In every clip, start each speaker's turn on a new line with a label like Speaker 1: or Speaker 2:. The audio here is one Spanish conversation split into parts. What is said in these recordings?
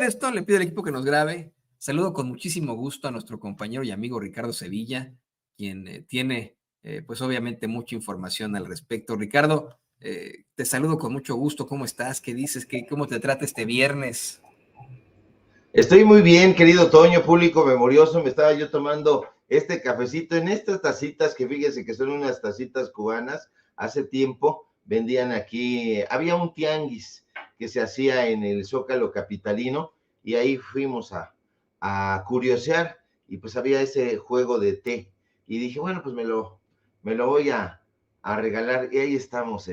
Speaker 1: de esto, le pido al equipo que nos grabe. Saludo con muchísimo gusto a nuestro compañero y amigo Ricardo Sevilla, quien tiene, pues obviamente, mucha información al respecto. Ricardo, te saludo con mucho gusto. ¿Cómo estás? ¿Qué dices? ¿Cómo te trata este viernes?
Speaker 2: Estoy muy bien, querido Toño, público memorioso. Me estaba yo tomando este cafecito en estas tacitas que fíjese que son unas tacitas cubanas. Hace tiempo vendían aquí, había un tianguis que se hacía en el Zócalo capitalino y ahí fuimos a curiosear y pues había ese juego de té y dije, bueno, pues me lo voy a regalar y ahí estamos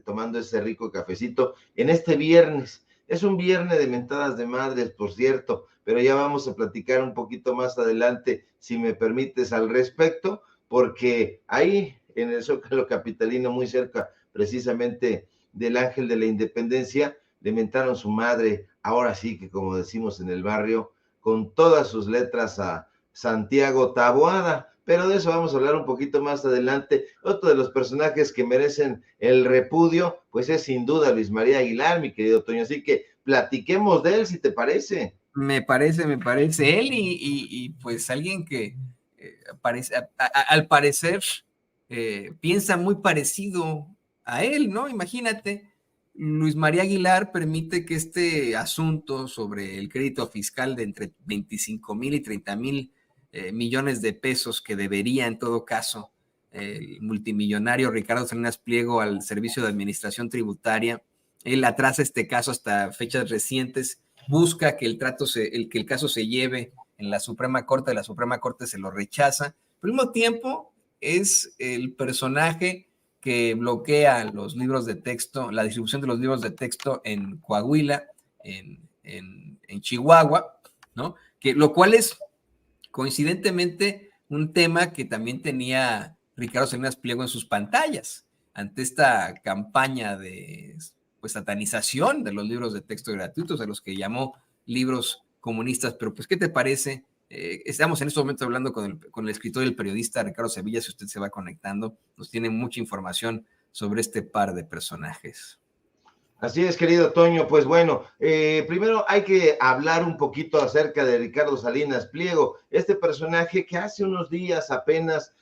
Speaker 2: tomando ese rico cafecito en este viernes. Es un viernes de mentadas de madres, por cierto, pero ya vamos a platicar un poquito más adelante, si me permites, al respecto, porque ahí en el Zócalo capitalino, muy cerca precisamente del Ángel de la Independencia, le mentaron su madre, ahora sí que como decimos en el barrio, con todas sus letras a Santiago Taboada. Pero de eso vamos a hablar un poquito más adelante. Otro de los personajes que merecen el repudio, pues es sin duda Luis María Aguilar, mi querido Toño. Así que platiquemos de él, si te parece.
Speaker 1: Me parece él y pues alguien que al parecer piensa muy parecido a él, ¿no? Imagínate, Luis María Aguilar permite que este asunto sobre el crédito fiscal de entre 25,000 y 30,000 millones de pesos que debería en todo caso el multimillonario Ricardo Salinas Pliego al Servicio de Administración Tributaria, él atrasa este caso hasta fechas recientes, busca que que el caso se lleve en la Suprema Corte, la Suprema Corte se lo rechaza, pero al mismo tiempo es el personaje que bloquea los libros de texto, la distribución de los libros de texto en Coahuila, en Chihuahua, ¿no? Lo cual es coincidentemente un tema que también tenía Ricardo Salinas Pliego en sus pantallas, ante esta campaña de pues satanización de los libros de texto gratuitos, a los que llamó libros comunistas. Pero pues, ¿qué te parece? Estamos en este momento hablando con el escritor y el periodista Ricardo Sevilla, si usted se va conectando, nos tiene mucha información sobre este par de personajes.
Speaker 2: Así es, querido Toño. Pues bueno, primero hay que hablar un poquito acerca de Ricardo Salinas Pliego, este personaje que hace unos días apenas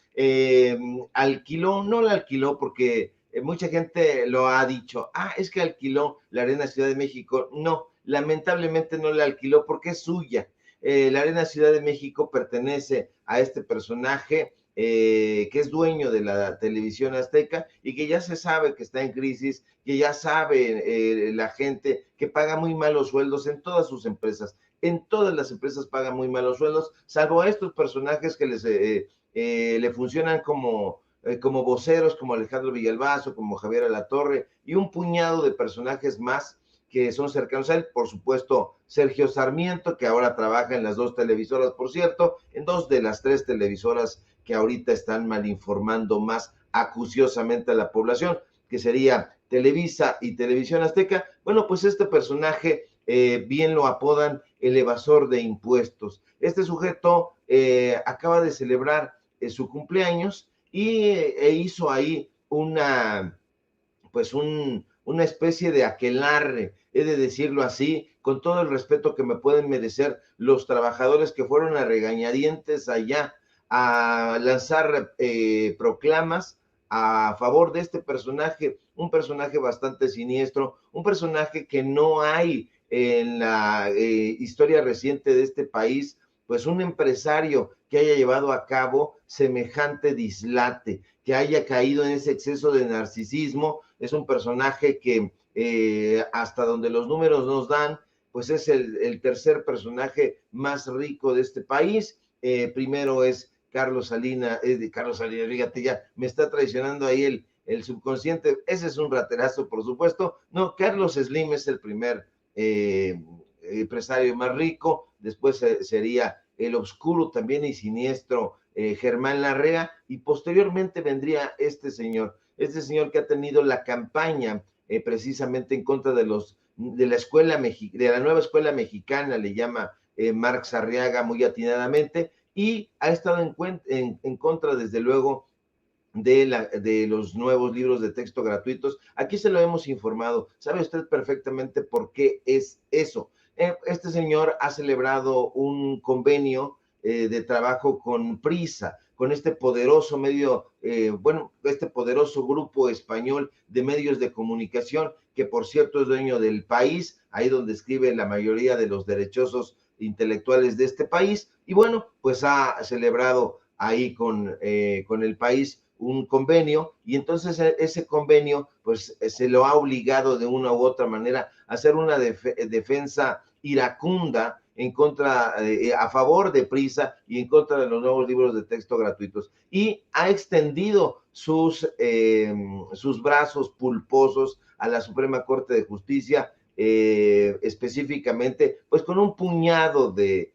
Speaker 2: alquiló, no la alquiló porque mucha gente lo ha dicho, es que alquiló la Arena Ciudad de México. No, lamentablemente no la alquiló porque es suya. La Arena Ciudad de México pertenece a este personaje que es dueño de la televisión azteca y que ya se sabe que está en crisis, que ya sabe la gente que paga muy malos sueldos en todas sus empresas. En todas las empresas pagan muy malos sueldos, salvo a estos personajes que le funcionan como voceros, como Alejandro Villalbazo, como Javier Alatorre y un puñado de personajes más que son cercanos a él. Por supuesto, Sergio Sarmiento, que ahora trabaja en las dos televisoras, por cierto, en dos de las tres televisoras que ahorita están malinformando más acuciosamente a la población, que sería Televisa y Televisión Azteca. Bueno, pues este personaje bien lo apodan el evasor de impuestos. Este sujeto acaba de celebrar su cumpleaños e hizo ahí una especie de aquelarre, he de decirlo así, con todo el respeto que me pueden merecer los trabajadores que fueron a regañadientes allá a lanzar proclamas a favor de este personaje, un personaje bastante siniestro, un personaje que no hay en la historia reciente de este país, pues un empresario que haya llevado a cabo semejante dislate, que haya caído en ese exceso de narcisismo. Es un personaje que hasta donde los números nos dan, pues es el tercer personaje más rico de este país. Primero es Carlos Salinas, fíjate, ya me está traicionando ahí el subconsciente. Ese es un raterazo, por supuesto. No, Carlos Slim es el primer empresario más rico. Después sería el oscuro también y siniestro Germán Larrea, y posteriormente vendría este señor que ha tenido la campaña precisamente en contra de la nueva escuela mexicana, le llama Marx Arriaga muy atinadamente, y ha estado en contra, desde luego, de los nuevos libros de texto gratuitos. Aquí se lo hemos informado. Sabe usted perfectamente por qué es eso. este señor ha celebrado un convenio de trabajo con Prisa, con este poderoso este poderoso grupo español de medios de comunicación, que por cierto es dueño del País, ahí donde escriben la mayoría de los derechosos intelectuales de este país, y bueno, pues ha celebrado ahí con el País un convenio, y entonces ese convenio pues se lo ha obligado de una u otra manera a hacer una defensa iracunda en contra, a favor de Prisa y en contra de los nuevos libros de texto gratuitos, y ha extendido sus brazos pulposos a la Suprema Corte de Justicia, específicamente pues con un puñado de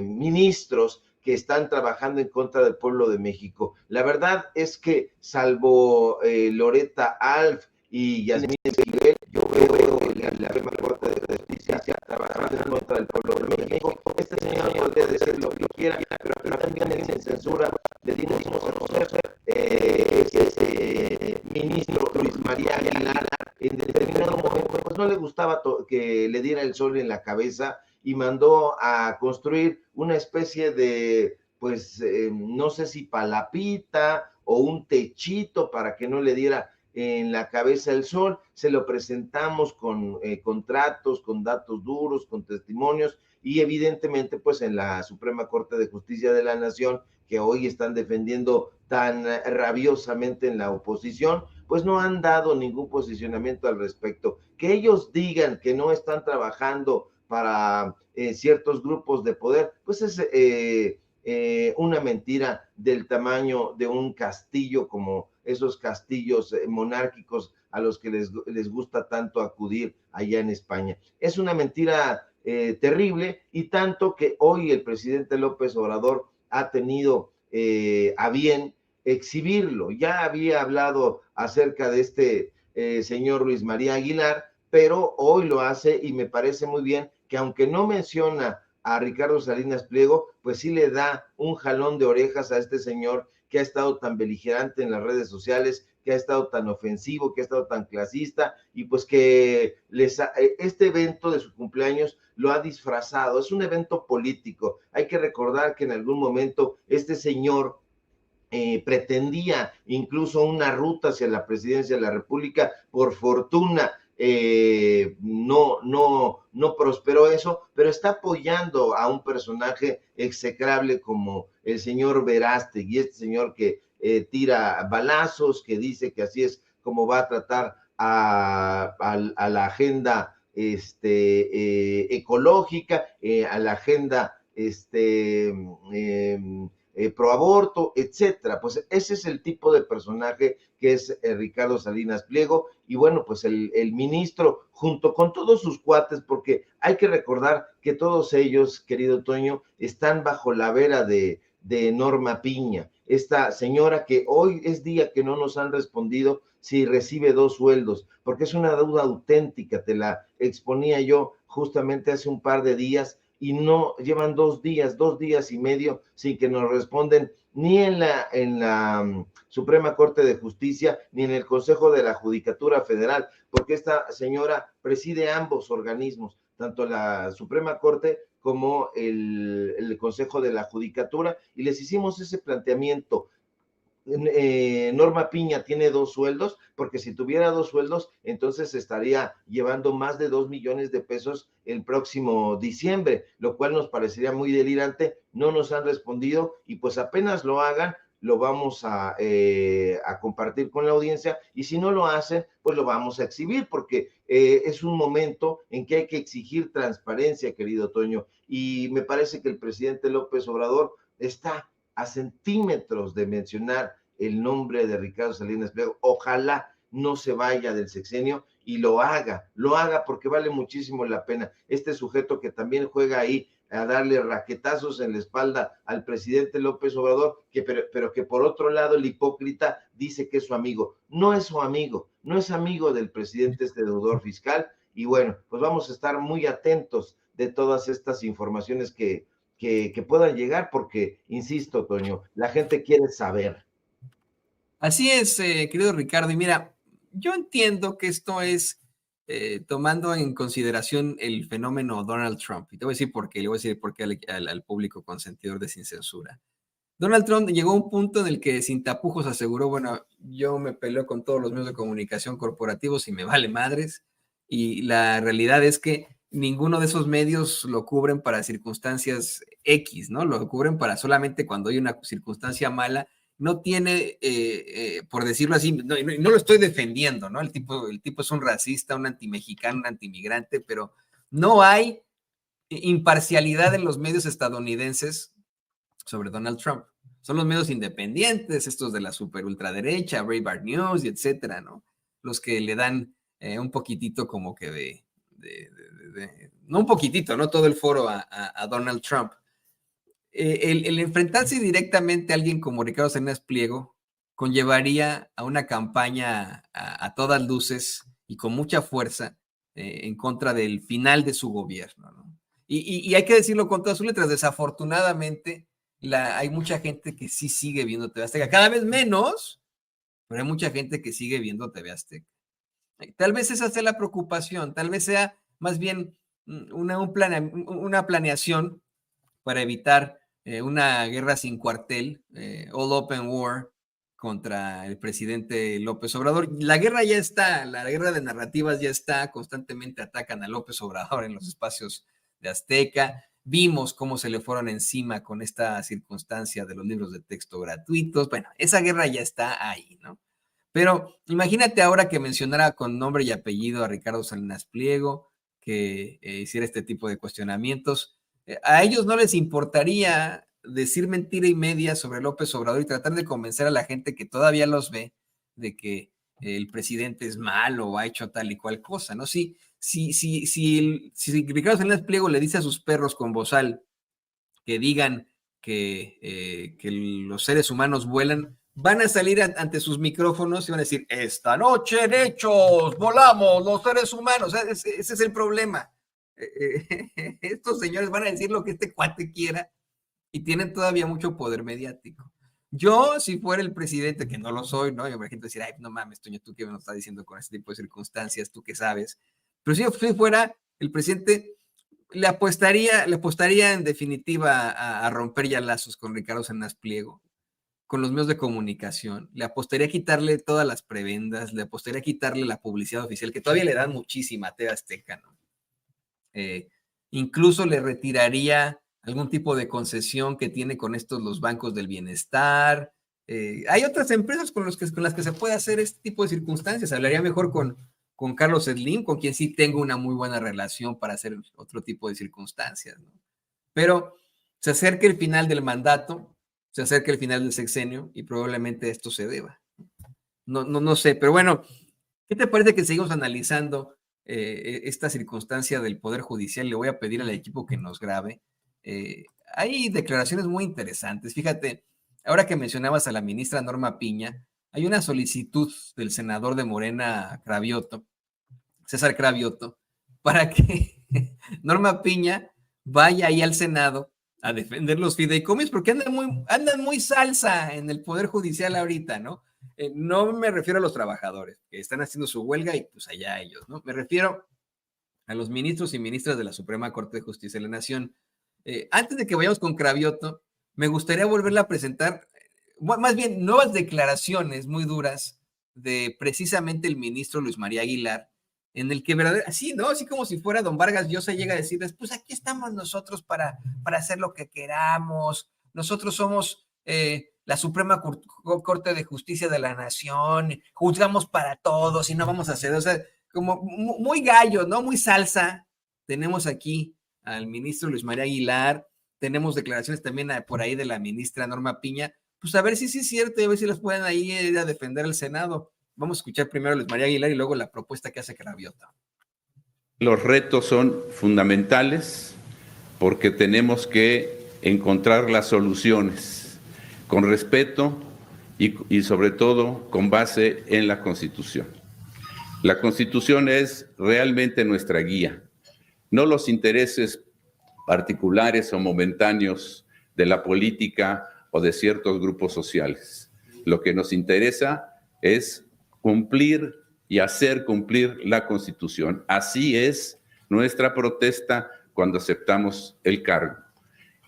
Speaker 2: ministros que están trabajando en contra del pueblo de México. La verdad es que salvo Loretta Alf y Yasmín Esquivel, yo veo la Suprema Corte de Justicia trabajando en contra del pueblo de México. Este señor podría decir lo que quiera, pero también en censura le dimos a conocer ese ministro Luis María Aguilar, en determinado momento pues no le gustaba que le diera el sol en la cabeza, y mandó a construir una especie de, pues, no sé si palapita o un techito para que no le diera en la cabeza el sol. Se lo presentamos con contratos, con datos duros, con testimonios, y evidentemente pues en la Suprema Corte de Justicia de la Nación, que hoy están defendiendo tan rabiosamente en la oposición, pues no han dado ningún posicionamiento al respecto. Que ellos digan que no están trabajando para ciertos grupos de poder, pues es una mentira del tamaño de un castillo, como esos castillos monárquicos a los que les gusta tanto acudir allá en España. Es una mentira terrible, y tanto que hoy el presidente López Obrador ha tenido a bien exhibirlo. Ya había hablado acerca de este señor Luis María Aguilar, pero hoy lo hace, y me parece muy bien que, aunque no menciona a Ricardo Salinas Pliego, pues sí le da un jalón de orejas a este señor que ha estado tan beligerante en las redes sociales, que ha estado tan ofensivo, que ha estado tan clasista, y pues que este evento de su cumpleaños lo ha disfrazado. Es un evento político. Hay que recordar que en algún momento este señor pretendía incluso una ruta hacia la presidencia de la República. Por fortuna no prosperó eso, pero está apoyando a un personaje execrable como el señor Verástegui, este señor que tira balazos, que dice que así es como va a tratar a la agenda ecológica, a la agenda pro aborto, etcétera. Pues ese es el tipo de personaje que es Ricardo Salinas Pliego, y bueno, pues el ministro, junto con todos sus cuates, porque hay que recordar que todos ellos, querido Toño, están bajo la vera de Norma Piña, esta señora que hoy es día que no nos han respondido si recibe 2 sueldos, porque es una deuda auténtica. Te la exponía yo justamente hace un par de días, y no llevan 2 días y medio sin que nos responden, ni en la Suprema Corte de Justicia, ni en el Consejo de la Judicatura Federal, porque esta señora preside ambos organismos, tanto la Suprema Corte como el Consejo de la Judicatura, y les hicimos ese planteamiento. Norma Piña tiene 2 sueldos, porque si tuviera 2 sueldos, entonces estaría llevando más de 2 millones de pesos el próximo diciembre, lo cual nos parecería muy delirante. No nos han respondido, y pues apenas lo hagan, lo vamos a compartir con la audiencia, y si no lo hacen, pues lo vamos a exhibir, porque es un momento en que hay que exigir transparencia, querido Toño, y me parece que el presidente López Obrador está a centímetros de mencionar el nombre de Ricardo Salinas Pliego. Ojalá no se vaya del sexenio y lo haga porque vale muchísimo la pena. Este sujeto que también juega ahí a darle raquetazos en la espalda al presidente López Obrador, pero que por otro lado el hipócrita dice que es su amigo. No es su amigo, no es amigo del presidente, este deudor fiscal. Y bueno, pues vamos a estar muy atentos de todas estas informaciones que puedan llegar, porque, insisto, Toño, la gente quiere saber.
Speaker 1: Así es, querido Ricardo. Y mira, yo entiendo que esto es tomando en consideración el fenómeno Donald Trump. Y te voy a decir por qué, le voy a decir por qué al público consentidor de Sin Censura. Donald Trump llegó a un punto en el que sin tapujos aseguró, bueno, yo me peleo con todos los medios de comunicación corporativos y me vale madres. Y la realidad es que ninguno de esos medios lo cubren para circunstancias X, ¿no? Lo cubren para solamente cuando hay una circunstancia mala. No tiene, por decirlo así, no lo estoy defendiendo, ¿no? El tipo es un racista, un antimexicano, un antimigrante, pero no hay imparcialidad en los medios estadounidenses sobre Donald Trump. Son los medios independientes, estos de la super ultraderecha, Breitbart News y etcétera, ¿no? Los que le dan un poquitito como que no un poquitito, no todo el foro a Donald Trump. El enfrentarse directamente a alguien como Ricardo Salinas Pliego conllevaría a una campaña a todas luces y con mucha fuerza en contra del final de su gobierno, ¿no? Y hay que decirlo con todas sus letras, desafortunadamente hay mucha gente que sí sigue viendo TV Azteca, cada vez menos, pero hay mucha gente que sigue viendo TV Azteca. Tal vez esa sea la preocupación, tal vez sea más bien una planeación para evitar una guerra sin cuartel, all open war contra el presidente López Obrador. La guerra ya está, la guerra de narrativas ya está, constantemente atacan a López Obrador en los espacios de Azteca. Vimos cómo se le fueron encima con esta circunstancia de los libros de texto gratuitos. Bueno, esa guerra ya está ahí, ¿no? Pero imagínate ahora que mencionara con nombre y apellido a Ricardo Salinas Pliego, que hiciera este tipo de cuestionamientos. A ellos no les importaría decir mentira y media sobre López Obrador y tratar de convencer a la gente que todavía los ve de que el presidente es malo o ha hecho tal y cual cosa, ¿no? Si Ricardo Salinas Pliego le dice a sus perros con bozal que digan que los seres humanos vuelan, van a salir ante sus micrófonos y van a decir, esta noche en Hechos volamos los seres humanos. Ese es el problema. Estos señores van a decir lo que este cuate quiera y tienen todavía mucho poder mediático. Yo, si fuera el presidente, que no lo soy, ¿no? Yo me imagino decir, ay, no mames, Toño, tú qué me estás diciendo con este tipo de circunstancias, tú qué sabes. Pero si yo fuera el presidente, le apostaría en definitiva a romper ya lazos con Ricardo Salinas Pliego, con los medios de comunicación, le apostaría a quitarle todas las prebendas, le apostaría a quitarle la publicidad oficial, que todavía le dan muchísima a TV Azteca, ¿no? Incluso le retiraría algún tipo de concesión que tiene con estos los bancos del bienestar. Hay otras empresas con las que se puede hacer este tipo de circunstancias. Hablaría mejor con Carlos Slim, con quien sí tengo una muy buena relación para hacer otro tipo de circunstancias, ¿no? Pero se acerca el final del mandato, se acerca el final del sexenio y probablemente esto se deba. No sé, pero bueno, ¿qué te parece que seguimos analizando esta circunstancia del Poder Judicial? Le voy a pedir al equipo que nos grabe. Hay declaraciones muy interesantes. Fíjate, ahora que mencionabas a la ministra Norma Piña, hay una solicitud del senador de Morena, César Cravioto, para que Norma Piña vaya ahí al Senado a defender los fideicomisos, porque andan muy salsa en el Poder Judicial ahorita, ¿no? No me refiero a los trabajadores que están haciendo su huelga y pues allá ellos, ¿no? Me refiero a los ministros y ministras de la Suprema Corte de Justicia de la Nación. Antes de que vayamos con Cravioto, me gustaría volverle a presentar, más bien, nuevas declaraciones muy duras de precisamente el ministro Luis María Aguilar, en el que verdaderamente, así, ¿no? Así como si fuera don Vargas Llosa, llega a decirles, pues aquí estamos nosotros para hacer lo que queramos, nosotros somos la Suprema Corte de Justicia de la Nación, juzgamos para todos y no vamos a hacer, o sea, como muy gallo, ¿no? Muy salsa. Tenemos aquí al ministro Luis María Aguilar, tenemos declaraciones también por ahí de la ministra Norma Piña, pues a ver si sí es cierto y a ver si las pueden ahí ir a defender al Senado. Vamos a escuchar primero a Luis María Aguilar y luego la propuesta que hace Cravioto.
Speaker 3: Los retos son fundamentales porque tenemos que encontrar las soluciones con respeto y sobre todo con base en la Constitución. La Constitución es realmente nuestra guía, no los intereses particulares o momentáneos de la política o de ciertos grupos sociales. Lo que nos interesa es cumplir y hacer cumplir la Constitución. Así es nuestra protesta cuando aceptamos el cargo.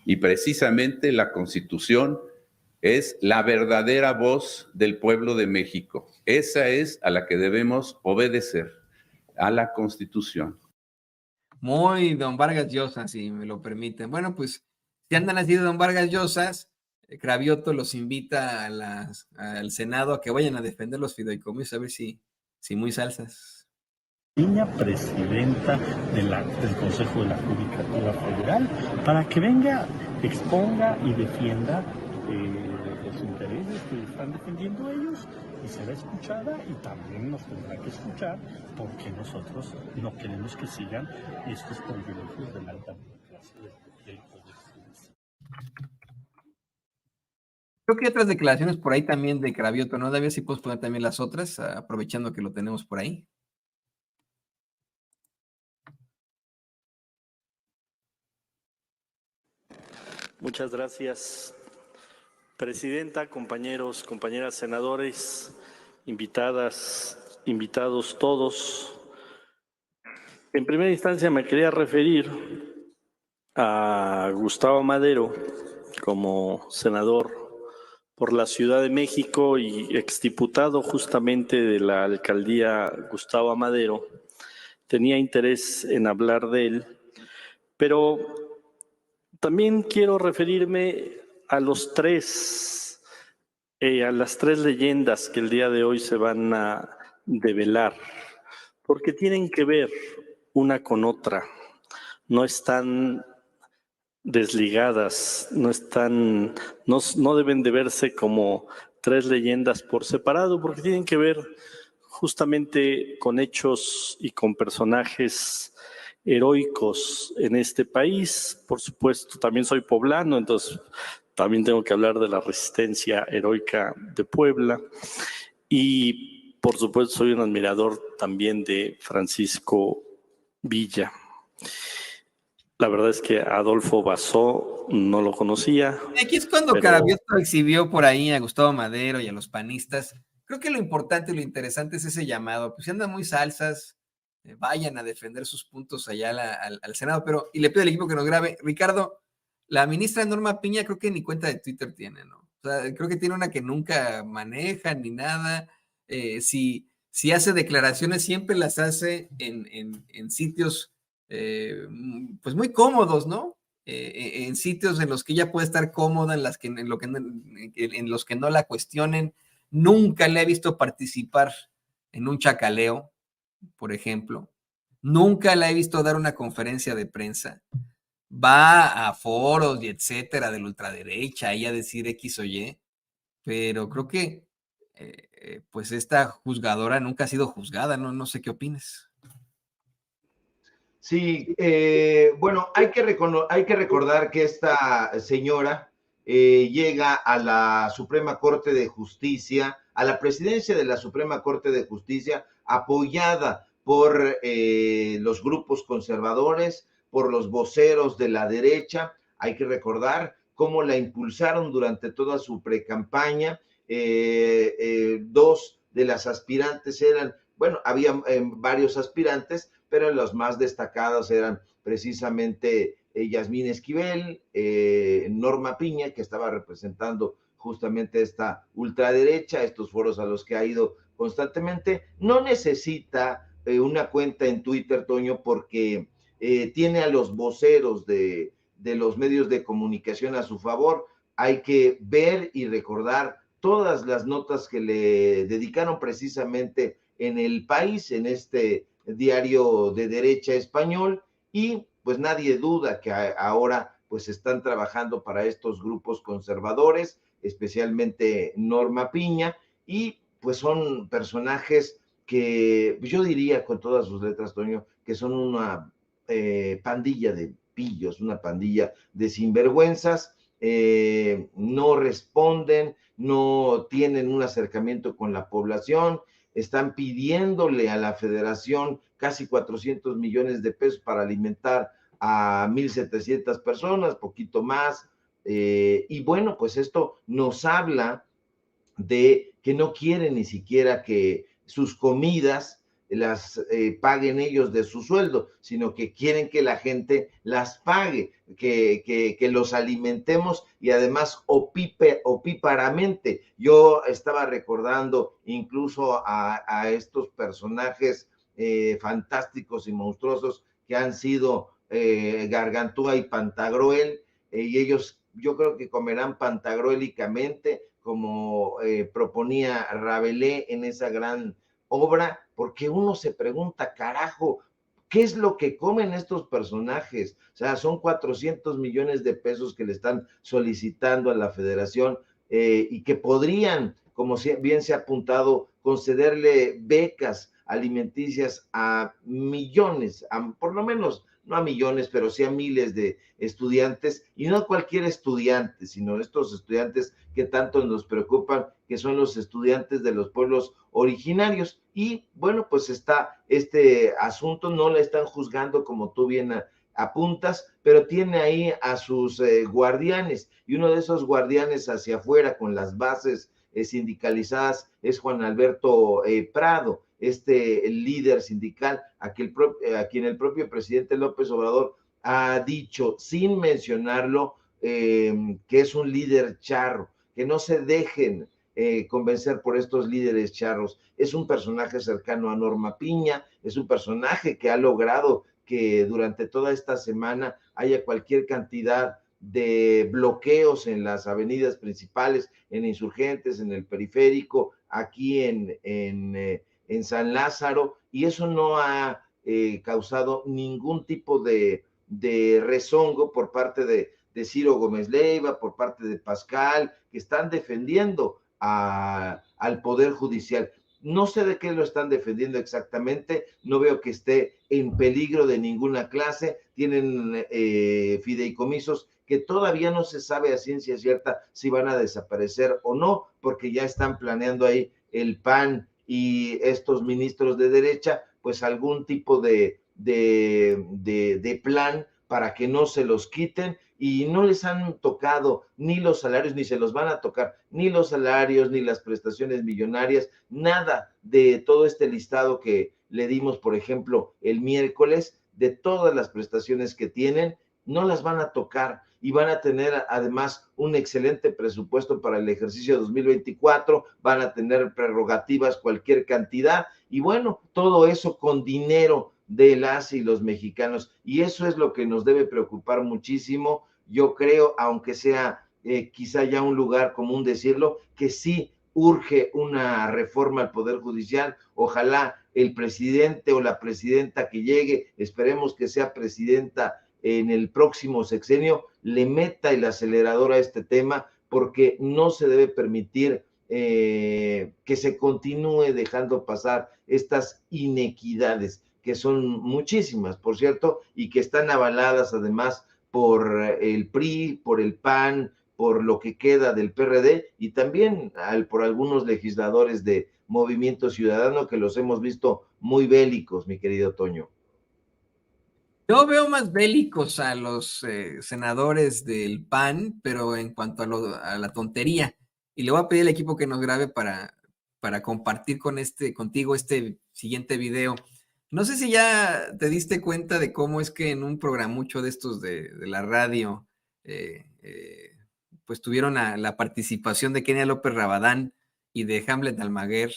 Speaker 3: Y precisamente la Constitución es la verdadera voz del pueblo de México. Esa es a la que debemos obedecer, a la Constitución.
Speaker 1: Muy don Vargas Llosa, si me lo permiten. Bueno, pues si andan así de don Vargas Llosas, Cravioto los invita al Senado a que vayan a defender los fideicomisos, a ver si muy salsas.
Speaker 4: Presidenta del Consejo de la Judicatura Federal, para que venga, exponga y defienda los intereses que están defendiendo ellos, y será escuchada, y también nos tendrá que escuchar, porque nosotros no queremos que sigan estos privilegios de la alta burocracia del Poder Judicial.
Speaker 1: Creo que hay otras declaraciones por ahí también de Cravioto, ¿no? David, si puedes poner también las otras, aprovechando que lo tenemos por ahí.
Speaker 5: Muchas gracias, Presidenta, compañeros, compañeras senadores, invitadas, invitados todos. En primera instancia me quería referir a Gustavo Madero como senador por la Ciudad de México y exdiputado justamente de la alcaldía Gustavo Madero. Tenía interés en hablar de él, pero también quiero referirme a las tres leyendas que el día de hoy se van a develar, porque tienen que ver una con otra, no están desligadas, no deben de verse como tres leyendas por separado, porque tienen que ver justamente con hechos y con personajes heroicos en este país. Por supuesto, también soy poblano, entonces también tengo que hablar de la resistencia heroica de Puebla, y por supuesto soy un admirador también de Francisco Villa. La verdad es que Adolfo Basó no lo conocía.
Speaker 1: Aquí es cuando Cravioto exhibió por ahí a Gustavo Madero y a los panistas. Creo que lo importante y lo interesante es ese llamado. Pues si andan muy salsas, vayan a defender sus puntos allá al Senado. Pero, y le pido al equipo que nos grabe. Ricardo, la ministra Norma Piña creo que ni cuenta de Twitter tiene, ¿no? O sea, creo que tiene una que nunca maneja ni nada. Si hace declaraciones, siempre las hace en sitios pues muy cómodos, ¿no? En sitios en los que ella puede estar cómoda, en los que no la cuestionen. Nunca le he visto participar en un chacaleo, por ejemplo. Nunca la he visto dar una conferencia de prensa. Va a foros y etcétera de la ultraderecha ahí a decir X o Y, pero creo que pues esta juzgadora nunca ha sido juzgada, no sé qué opines.
Speaker 2: Sí, bueno, hay que recordar que esta señora llega a la Suprema Corte de Justicia, a la presidencia de la Suprema Corte de Justicia, apoyada por los grupos conservadores, por los voceros de la derecha. Hay que recordar cómo la impulsaron durante toda su precampaña. Dos de las aspirantes eran, bueno, había varios aspirantes, pero los más destacados eran precisamente Yasmín Esquivel, Norma Piña, que estaba representando justamente esta ultraderecha, estos foros a los que ha ido constantemente. No necesita una cuenta en Twitter, Toño, porque tiene a los voceros de los medios de comunicación a su favor. Hay que ver y recordar todas las notas que le dedicaron precisamente en El País, en este diario de derecha español, y pues nadie duda que ahora pues están trabajando para estos grupos conservadores, especialmente Norma Piña, y pues son personajes que yo diría con todas sus letras, Toño, que son una pandilla de pillos, una pandilla de sinvergüenzas. No responden, no tienen un acercamiento con la población, están pidiéndole a la federación casi 400 millones de pesos para alimentar a 1,700 personas, poquito más, y bueno, pues esto nos habla de que no quieren ni siquiera que sus comidas las paguen ellos de su sueldo, sino que quieren que la gente las pague, que los alimentemos y además opíparamente. Yo estaba recordando incluso a estos personajes fantásticos y monstruosos que han sido Gargantúa y Pantagruel, y ellos yo creo que comerán pantagruélicamente, como proponía Rabelais en esa gran obra, porque uno se pregunta, carajo, ¿qué es lo que comen estos personajes? O sea, son 400 millones de pesos que le están solicitando a la federación y que podrían, como bien se ha apuntado, concederle becas alimenticias a millones, por lo menos no a millones, pero sí a miles de estudiantes, y no a cualquier estudiante, sino estos estudiantes que tanto nos preocupan, que son los estudiantes de los pueblos originarios. Y bueno, pues está este asunto, no la están juzgando como tú bien apuntas, pero tiene ahí a sus guardianes, y uno de esos guardianes hacia afuera con las bases sindicalizadas es Juan Alberto Prado, este líder sindical a quien el propio presidente López Obrador ha dicho, sin mencionarlo, que es un líder charro, que no se dejen convencer por estos líderes charros. Es un personaje cercano a Norma Piña, es un personaje que ha logrado que durante toda esta semana haya cualquier cantidad de bloqueos en las avenidas principales, en Insurgentes, en el Periférico, aquí en San Lázaro, y eso no ha causado ningún tipo de rezongo por parte de Ciro Gómez Leiva, por parte de Pascal, que están defendiendo al Poder Judicial. No sé de qué lo están defendiendo exactamente, no veo que esté en peligro de ninguna clase, tienen fideicomisos que todavía no se sabe a ciencia cierta si van a desaparecer o no, porque ya están planeando ahí el PAN y estos ministros de derecha, pues algún tipo de plan para que no se los quiten, y no les han tocado ni los salarios, ni se los van a tocar, ni los salarios, ni las prestaciones millonarias, nada de todo este listado que le dimos, por ejemplo, el miércoles, de todas las prestaciones que tienen, no las van a tocar, y van a tener además un excelente presupuesto para el ejercicio 2024, van a tener prerrogativas cualquier cantidad, y bueno, todo eso con dinero de las y los mexicanos, y eso es lo que nos debe preocupar muchísimo. Yo creo, aunque sea quizá ya un lugar común decirlo, que sí urge una reforma al Poder Judicial. Ojalá el presidente o la presidenta que llegue, esperemos que sea presidenta en el próximo sexenio, le meta el acelerador a este tema, porque no se debe permitir que se continúe dejando pasar estas inequidades, que son muchísimas, por cierto, y que están avaladas además por el PRI, por el PAN, por lo que queda del PRD, y también por algunos legisladores de Movimiento Ciudadano, que los hemos visto muy bélicos, mi querido Toño.
Speaker 1: Yo veo más bélicos a los senadores del PAN, pero en cuanto a la tontería. Y le voy a pedir al equipo que nos grabe para compartir contigo este siguiente video. No sé si ya te diste cuenta de cómo es que en un programucho de estos de la radio, pues tuvieron la participación de Kenia López Rabadán y de Hamlet Almaguer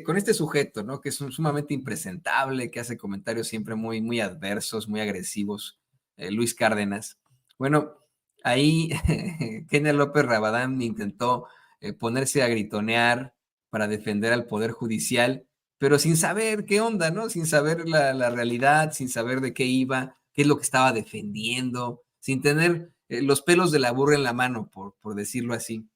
Speaker 1: con este sujeto, ¿no? Que es sumamente impresentable, que hace comentarios siempre muy, muy adversos, muy agresivos, Luis Cárdenas. Bueno, ahí Kenia López Rabadán intentó ponerse a gritonear para defender al Poder Judicial, pero sin saber qué onda, ¿no? Sin saber la realidad, sin saber de qué iba, qué es lo que estaba defendiendo, sin tener los pelos de la burra en la mano, por decirlo así,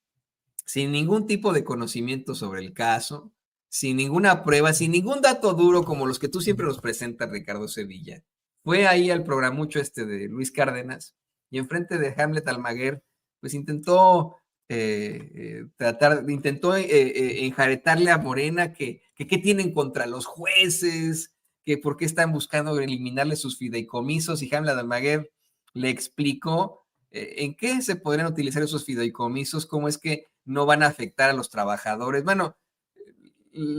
Speaker 1: sin ningún tipo de conocimiento sobre el caso, sin ninguna prueba, sin ningún dato duro como los que tú siempre nos presentas, Ricardo Sevilla. Fue ahí al programucho de Luis Cárdenas, y enfrente de Hamlet Almaguer, pues intentó enjaretarle a Morena que qué tienen contra los jueces, que por qué están buscando eliminarle sus fideicomisos, y Hamlet Almaguer le explicó en qué se podrían utilizar esos fideicomisos, cómo es que no van a afectar a los trabajadores. Bueno,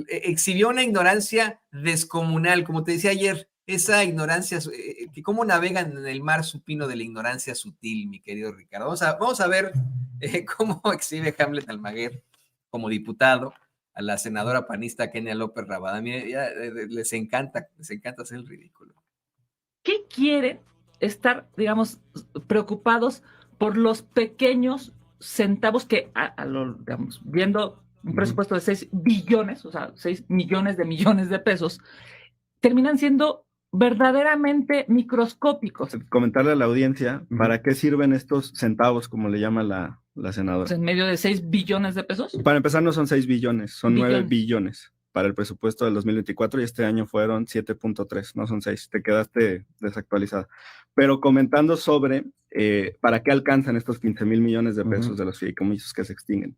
Speaker 1: exhibió una ignorancia descomunal, como te decía ayer, esa ignorancia, que cómo navegan en el mar supino de la ignorancia sutil, mi querido Ricardo. Vamos a ver cómo exhibe Hamlet Almaguer como diputado a la senadora panista Kenia López Rabadán. Mire, ya, les encanta hacer el ridículo.
Speaker 6: ¿Qué quieren estar, digamos, preocupados por los pequeños centavos que, digamos, viendo un presupuesto de 6 billones, o sea, 6 millones de pesos, terminan siendo verdaderamente microscópicos?
Speaker 7: Comentarle a la audiencia, ¿para qué sirven estos centavos, como le llama la senadora?
Speaker 6: Pues en medio de 6 billones de pesos.
Speaker 7: Para empezar, no son 6 billones, son 9 billones para el presupuesto del 2024 y este año fueron 7.3, no son 6, te quedaste desactualizada. Pero comentando sobre para qué alcanzan estos 15,000 millones de pesos de los fideicomisos que se extinguen,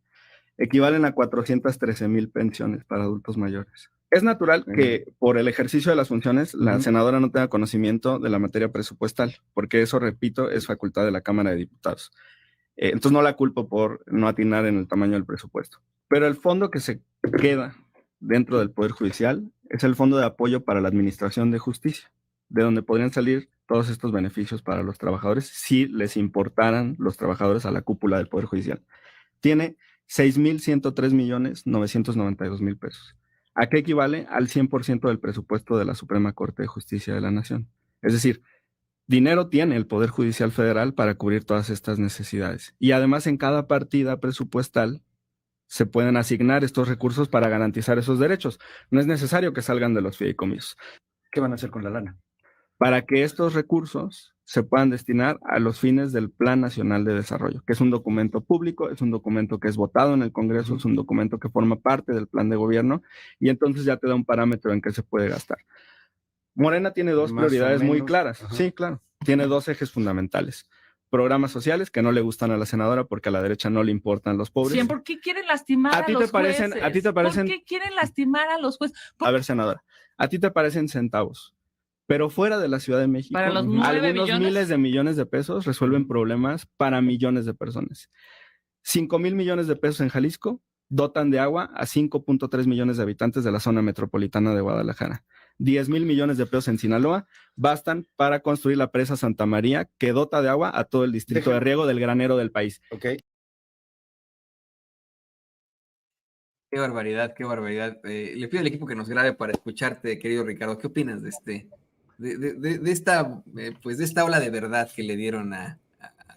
Speaker 7: equivalen a 413,000 pensiones para adultos mayores. Es natural que por el ejercicio de las funciones la senadora no tenga conocimiento de la materia presupuestal, porque eso, repito, es facultad de la Cámara de Diputados. Entonces no la culpo por no atinar en el tamaño del presupuesto. Pero el fondo que se queda dentro del Poder Judicial es el Fondo de Apoyo para la Administración de Justicia, de donde podrían salir todos estos beneficios para los trabajadores si les importaran los trabajadores a la cúpula del Poder Judicial. Tiene 6,103,992,000 pesos. ¿A qué equivale? Al 100% del presupuesto de la Suprema Corte de Justicia de la Nación. Es decir, dinero tiene el Poder Judicial Federal para cubrir todas estas necesidades. Y además en cada partida presupuestal se pueden asignar estos recursos para garantizar esos derechos. No es necesario que salgan de los fideicomisos.
Speaker 8: ¿Qué van a hacer con la lana?
Speaker 7: Para que estos recursos se puedan destinar a los fines del Plan Nacional de Desarrollo, que es un documento público, es un documento que es votado en el Congreso, es un documento que forma parte del plan de gobierno y entonces ya te da un parámetro en que se puede gastar. Morena tiene dos prioridades muy claras. Ajá. Sí, claro. Tiene dos ejes fundamentales. Programas sociales que no le gustan a la senadora porque a la derecha no le importan los pobres.
Speaker 6: Sí, ¿por qué quieren lastimar a los jueces?
Speaker 7: ¿A ti te parecen?
Speaker 6: ¿Por qué quieren lastimar a los jueces?
Speaker 7: A ver, senadora, ¿a ti te parecen centavos? Pero fuera de la Ciudad de México,
Speaker 6: para los
Speaker 7: algunos miles de millones de pesos resuelven problemas para millones de personas. 5,000 millones de pesos en Jalisco dotan de agua a 5.3 millones de habitantes de la zona metropolitana de Guadalajara. 10,000 millones de pesos en Sinaloa bastan para construir la presa Santa María, que dota de agua a todo el distrito de riego del granero del país.
Speaker 8: Okay.
Speaker 1: Qué barbaridad, qué barbaridad. Le pido al equipo que nos grabe para escucharte, querido Ricardo. ¿Qué opinas de esta ola de verdad que le dieron a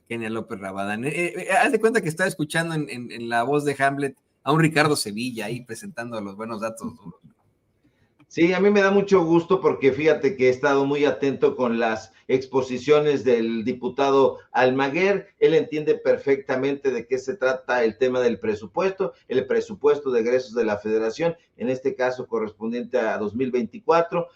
Speaker 1: Kenia López Rabadán? Haz de cuenta que estaba escuchando en la voz de Hamlet a un Ricardo Sevilla ahí presentando los buenos datos.
Speaker 2: Sí, a mí me da mucho gusto porque fíjate que he estado muy atento con las exposiciones del diputado Almaguer. Él entiende perfectamente de qué se trata el tema del presupuesto, el presupuesto de egresos de la Federación, en este caso correspondiente a 2024.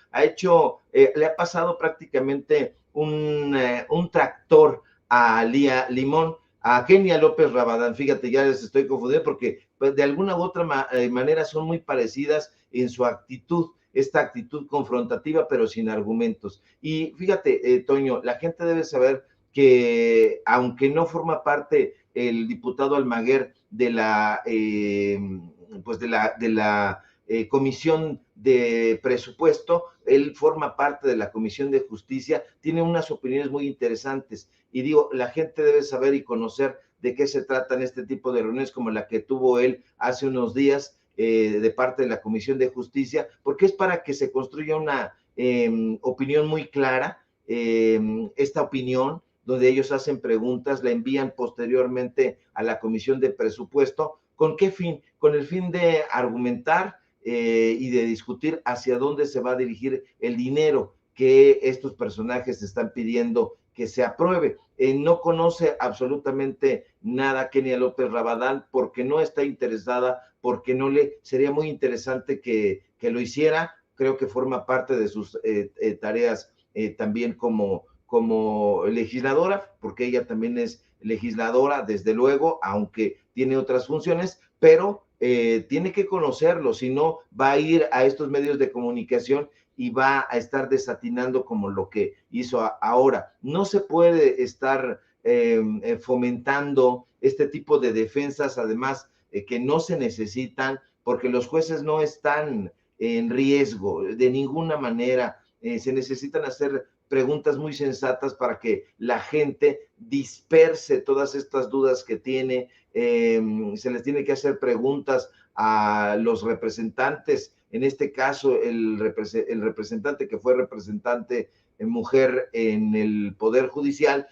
Speaker 2: Le ha pasado prácticamente un tractor a Lía Limón, a Kenia López Rabadán. Fíjate, ya les estoy confundiendo porque pues, de alguna u otra manera son muy parecidas en su actitud. Esta actitud confrontativa, pero sin argumentos. Y fíjate, Toño, la gente debe saber que, aunque no forma parte el diputado Almaguer de la Comisión de Presupuesto, él forma parte de la Comisión de Justicia, tiene unas opiniones muy interesantes. Y digo, la gente debe saber y conocer de qué se tratan este tipo de reuniones como la que tuvo él hace unos días, de parte de la Comisión de Justicia, porque es para que se construya una opinión muy clara. Esta opinión, donde ellos hacen preguntas, la envían posteriormente a la Comisión de Presupuesto. ¿Con qué fin? Con el fin de argumentar y de discutir hacia dónde se va a dirigir el dinero que estos personajes están pidiendo que se apruebe. No conoce absolutamente nada Kenia López Rabadán porque no está interesada, porque sería muy interesante que lo hiciera. Creo que forma parte de sus tareas también como legisladora, porque ella también es legisladora, desde luego, aunque tiene otras funciones, pero tiene que conocerlo, si no va a ir a estos medios de comunicación y va a estar desatinando como lo que hizo ahora. No se puede estar fomentando este tipo de defensas, además que no se necesitan, porque los jueces no están en riesgo de ninguna manera. Se necesitan hacer preguntas muy sensatas para que la gente disperse todas estas dudas que tiene. Se les tiene que hacer preguntas a los representantes, en este caso el representante que fue representante mujer en el Poder Judicial,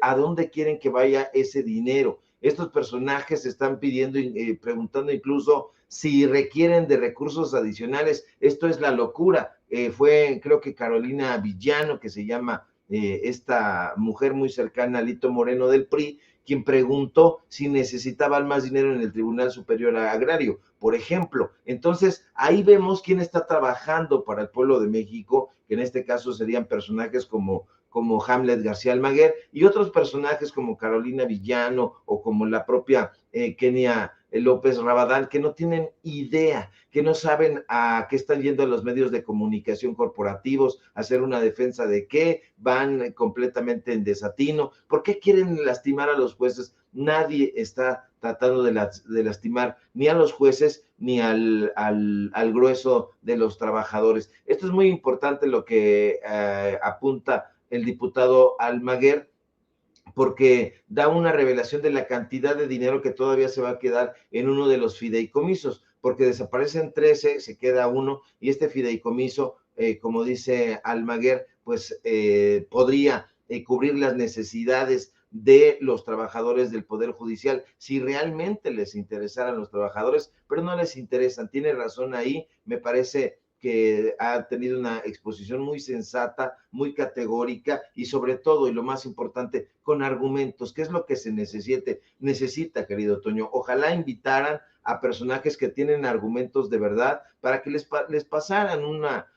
Speaker 2: a dónde quieren que vaya ese dinero. Estos personajes están pidiendo, preguntando incluso si requieren de recursos adicionales. Esto es la locura. Fue, creo que Carolina Villano, que se llama esta mujer muy cercana a Lito Moreno del PRI, quien preguntó si necesitaban más dinero en el Tribunal Superior Agrario, por ejemplo. Entonces, ahí vemos quién está trabajando para el pueblo de México, que en este caso serían personajes como Hamlet García Almaguer, y otros personajes como Carolina Villano o como la propia Kenia López Rabadán, que no tienen idea, que no saben a qué están yendo a los medios de comunicación corporativos, a hacer una defensa de qué, van completamente en desatino. ¿Por qué quieren lastimar a los jueces? Nadie está tratando de lastimar ni a los jueces ni al grueso de los trabajadores. Esto es muy importante lo que apunta el diputado Almaguer, porque da una revelación de la cantidad de dinero que todavía se va a quedar en uno de los fideicomisos, porque desaparecen 13, se queda uno, y este fideicomiso, como dice Almaguer, pues podría cubrir las necesidades de los trabajadores del Poder Judicial, si realmente les interesaran los trabajadores, pero no les interesan. Tiene razón ahí, me parece que ha tenido una exposición muy sensata, muy categórica y sobre todo, y lo más importante, con argumentos, que es lo que se necesita, querido Toño. Ojalá invitaran a personajes que tienen argumentos de verdad para que les pasaran una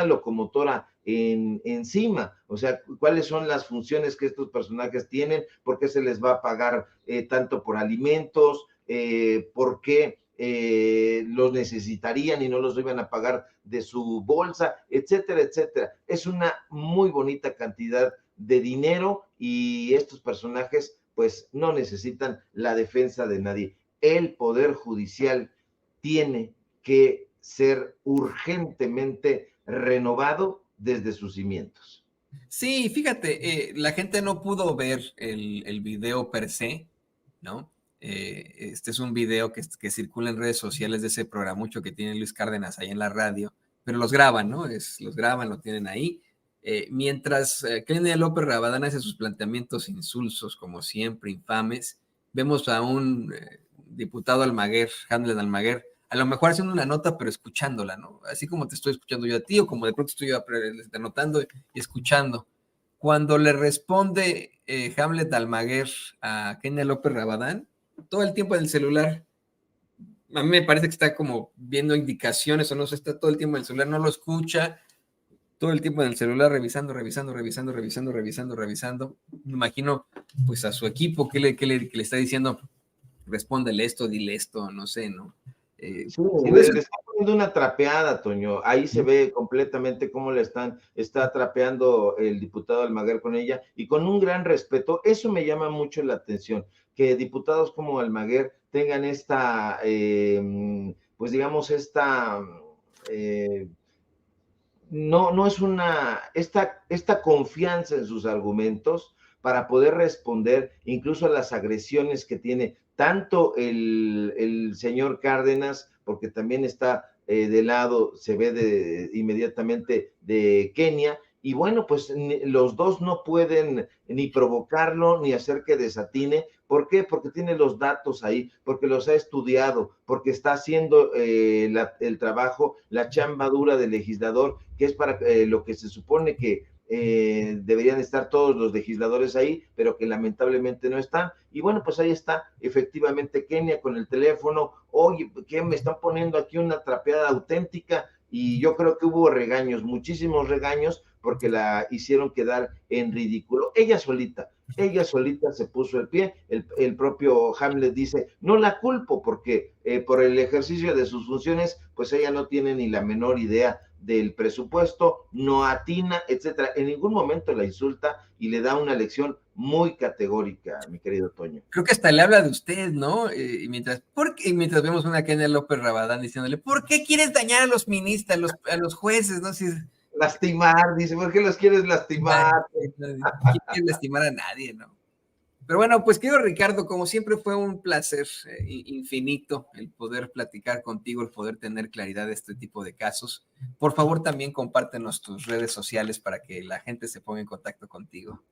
Speaker 2: locomotora encima, o sea, cuáles son las funciones que estos personajes tienen, por qué se les va a pagar tanto por alimentos, por qué los necesitarían y no los iban a pagar de su bolsa, etcétera, etcétera. Es una muy bonita cantidad de dinero y estos personajes pues no necesitan la defensa de nadie. El Poder Judicial tiene que ser urgentemente renovado desde sus cimientos.
Speaker 1: Sí, fíjate, la gente no pudo ver el video per se, ¿no? Este es un video que circula en redes sociales de ese programucho que tiene Luis Cárdenas ahí en la radio, pero los graban, ¿no? Los graban, lo tienen ahí. Mientras Kenia López Rabadán hace sus planteamientos insulsos, como siempre, infames, vemos a un diputado Almaguer, Hamlet Almaguer, a lo mejor haciendo una nota, pero escuchándola, ¿no? Así como te estoy escuchando yo a ti, o como de pronto estoy yo anotando y escuchando. Cuando le responde Hamlet Almaguer a Kenia López Rabadán, todo el tiempo en el celular. A mí me parece que está como viendo indicaciones o no sé, está todo el tiempo en el celular, no lo escucha, todo el tiempo en el celular revisando. Me imagino pues a su equipo que le está diciendo, respóndele esto, dile esto, no sé, ¿no?
Speaker 2: Sí, le está poniendo una trapeada, Toño. Ahí se ve completamente cómo está trapeando el diputado Almaguer con ella y con un gran respeto. Eso me llama mucho la atención, que diputados como Almaguer tengan esta, pues digamos, no es esta confianza en sus argumentos para poder responder incluso a las agresiones que tiene tanto el señor Cárdenas, porque también está de lado, se ve inmediatamente de Kenia, y bueno, pues los dos no pueden ni provocarlo ni hacer que desatine. ¿Por qué? Porque tiene los datos ahí, porque los ha estudiado, porque está haciendo el trabajo, la chamba dura del legislador, que es para lo que se supone que deberían estar todos los legisladores ahí, pero que lamentablemente no están. Y bueno, pues ahí está efectivamente Kenia con el teléfono. Oye, ¿qué me están poniendo aquí una trapeada auténtica? Y yo creo que hubo regaños, muchísimos regaños, porque la hicieron quedar en ridículo. Ella solita se puso el pie. El propio Hamlet dice, no la culpo porque por el ejercicio de sus funciones, pues ella no tiene ni la menor idea del presupuesto, no atina, etcétera. En ningún momento la insulta y le da una lección muy categórica, mi querido Toño.
Speaker 1: Creo que hasta le habla de usted, ¿no? Y mientras vemos una Kenia López Rabadán diciéndole, ¿por qué quieres dañar a los ministros, a los jueces? ¿No? Si,
Speaker 2: lastimar, dice, ¿por qué los quieres lastimar?
Speaker 1: ¿Quién quiere lastimar a nadie, no? Pero bueno, pues querido Ricardo, como siempre fue un placer infinito el poder platicar contigo, el poder tener claridad de este tipo de casos. Por favor, también compártenos tus redes sociales para que la gente se ponga en contacto contigo.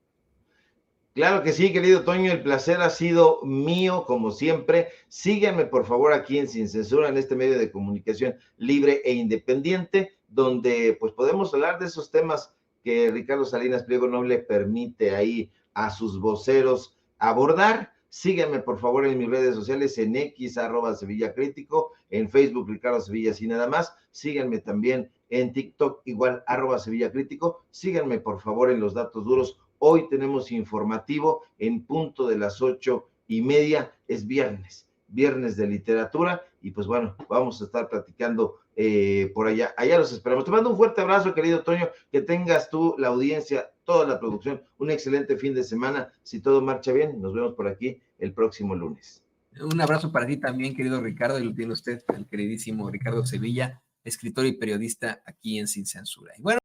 Speaker 2: Claro que sí, querido Toño, el placer ha sido mío, como siempre. Sígueme, por favor, aquí en Sin Censura, en este medio de comunicación libre e independiente, donde pues podemos hablar de esos temas que Ricardo Salinas Pliego no le permite ahí a sus voceros abordar. Sígueme, por favor, en mis redes sociales, en X, @Sevilla Crítico, en Facebook, Ricardo Sevilla, y nada más. Síganme también en TikTok, igual, @Sevilla Crítico. Síganme, por favor, en Los Datos Duros. Hoy tenemos informativo en punto de las 8:30, es viernes de literatura, y pues bueno, vamos a estar platicando por allá los esperamos. Te mando un fuerte abrazo, querido Toño, que tengas tú, la audiencia, toda la producción, un excelente fin de semana, si todo marcha bien, nos vemos por aquí el próximo lunes.
Speaker 1: Un abrazo para ti también, querido Ricardo, y lo tiene usted, el queridísimo Ricardo Sevilla, escritor y periodista aquí en Sin Censura. Y bueno,